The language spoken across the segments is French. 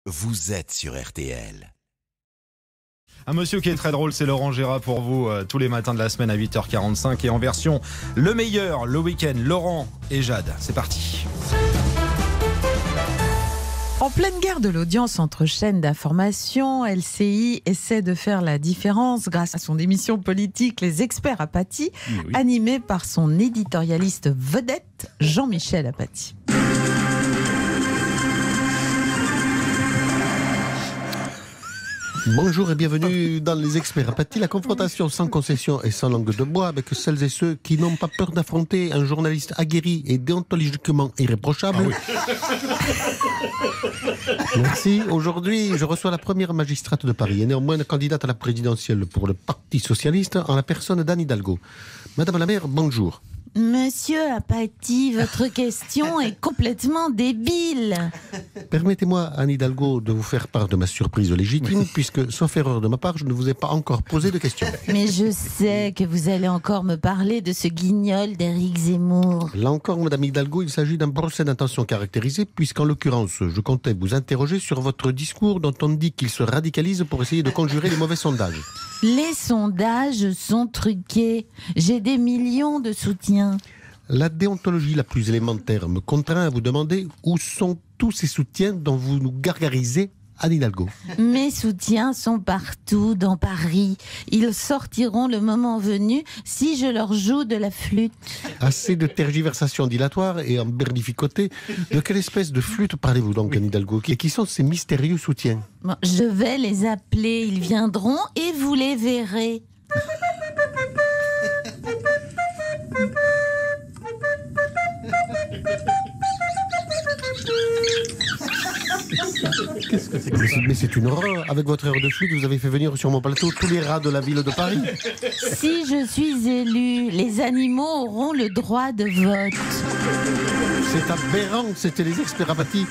vous êtes sur RTL. Un monsieur qui est très drôle, c'est Laurent Gérard pour vous tous les matins de la semaine à 8h45 et en version le meilleur, le week-end, Laurent et Jade. C'est parti. En pleine guerre de l'audience entre chaînes d'information, LCI essaie de faire la différence grâce à son émission politique Les Experts Apathy, animée par son éditorialiste vedette Jean-Michel Apathy. Bonjour et bienvenue dans Les Experts Apathy, la confrontation sans concession et sans langue de bois avec celles et ceux qui n'ont pas peur d'affronter un journaliste aguerri et déontologiquement irréprochable. Merci. Aujourd'hui, je reçois la première magistrate de Paris et néanmoins candidate à la présidentielle pour le Parti Socialiste en la personne d'Anne Hidalgo. Madame la maire, bonjour. Monsieur Apathy, votre question est complètement débile. Permettez-moi, Anne Hidalgo, de vous faire part de ma surprise légitime, puisque, sauf erreur de ma part, je ne vous ai pas encore posé de questions. Mais je sais que vous allez encore me parler de ce guignol d'Éric Zemmour. Là encore, Madame Hidalgo, il s'agit d'un procès d'intention caractérisé, puisqu'en l'occurrence, je comptais vous interroger sur votre discours dont on dit qu'il se radicalise pour essayer de conjurer les mauvais sondages. Les sondages sont truqués. J'ai des millions de soutiens. La déontologie la plus élémentaire me contraint à vous demander où sont tous ces soutiens dont vous nous gargarisez, Anne Hidalgo. Mes soutiens sont partout dans Paris. Ils sortiront le moment venu si je leur joue de la flûte. Assez de tergiversations dilatoires et emberlificotés. De quelle espèce de flûte parlez-vous donc, Anne Hidalgo? Et qui sont ces mystérieux soutiens? Bon, je vais les appeler, ils viendront et vous les verrez. Qu'est-ce que c'est que... Mais c'est une horreur. Avec votre air de flûte, vous avez fait venir sur mon plateau tous les rats de la ville de Paris. Si je suis élu, les animaux auront le droit de vote. C'est aberrant, c'était Les Experts Apathy.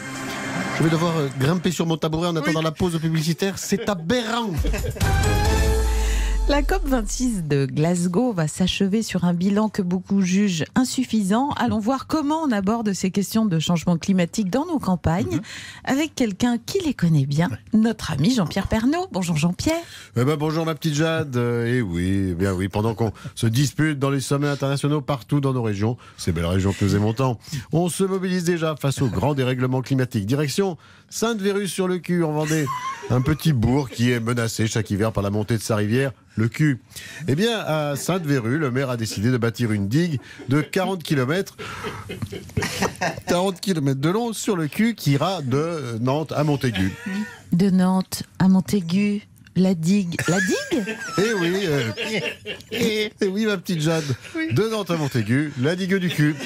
Je vais devoir grimper sur mon tabouret en attendant la pause publicitaire. C'est aberrant. La COP26 de Glasgow va s'achever sur un bilan que beaucoup jugent insuffisant. Allons voir comment on aborde ces questions de changement climatique dans nos campagnes avec quelqu'un qui les connaît bien, notre ami Jean-Pierre Pernaut. Bonjour Jean-Pierre. Bonjour ma petite Jade. Et oui, bien oui, pendant qu'on se dispute dans les sommets internationaux partout dans nos régions, ces belles régions que nous aimons tant, on se mobilise déjà face au grand dérèglement climatique. Direction Sainte-Vérus-sur-le-Cul en Vendée, un petit bourg qui est menacé chaque hiver par la montée de sa rivière, le Cul. Eh bien, à Sainte-Véru, le maire a décidé de bâtir une digue de 40 km de long sur le Cul qui ira de Nantes à Montaigu. De Nantes à Montaigu, la digue. La digue ? Eh oui, ma petite Jade. De Nantes à Montaigu, la digue du Cul.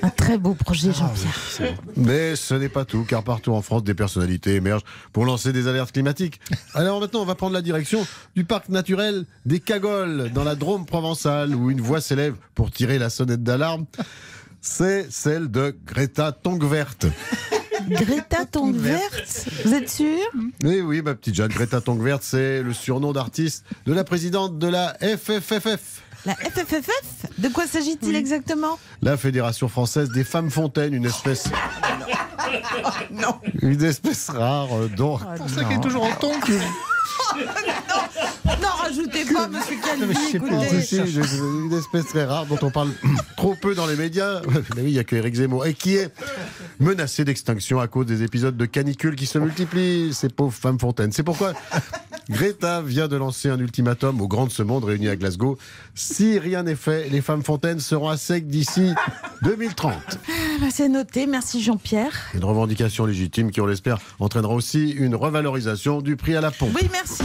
Un très beau projet, Jean-Pierre. Mais ce n'est pas tout, car partout en France, des personnalités émergent pour lancer des alertes climatiques. Alors maintenant, on va prendre la direction du parc naturel des Cagoles, dans la Drôme provençale, où une voix s'élève pour tirer la sonnette d'alarme. C'est celle de Greta Thunberg. Greta Thunberg, vous êtes sûr? Oui, ma petite Jeanne, Greta Thunberg, c'est le surnom d'artiste de la présidente de la FFFF. La FFFF? De quoi s'agit-il exactement? La Fédération Française des Femmes Fontaines, une espèce... Une espèce rare dont... C'est pour ça qu'elle est toujours en tongue. Non, rajoutez pas, monsieur Calvi, écoutez. Une espèce très rare dont on parle trop peu dans les médias. Mais oui, il n'y a que Éric Zemmour. Et qui est menacée d'extinction à cause des épisodes de canicule qui se multiplient, ces pauvres femmes fontaines. C'est pourquoi Greta vient de lancer un ultimatum aux grands de ce monde réunis à Glasgow. Si rien n'est fait, les femmes fontaines seront à sec d'ici 2030. C'est noté, merci Jean-Pierre. Une revendication légitime qui, on l'espère, entraînera aussi une revalorisation du prix à la pompe. Oui, merci.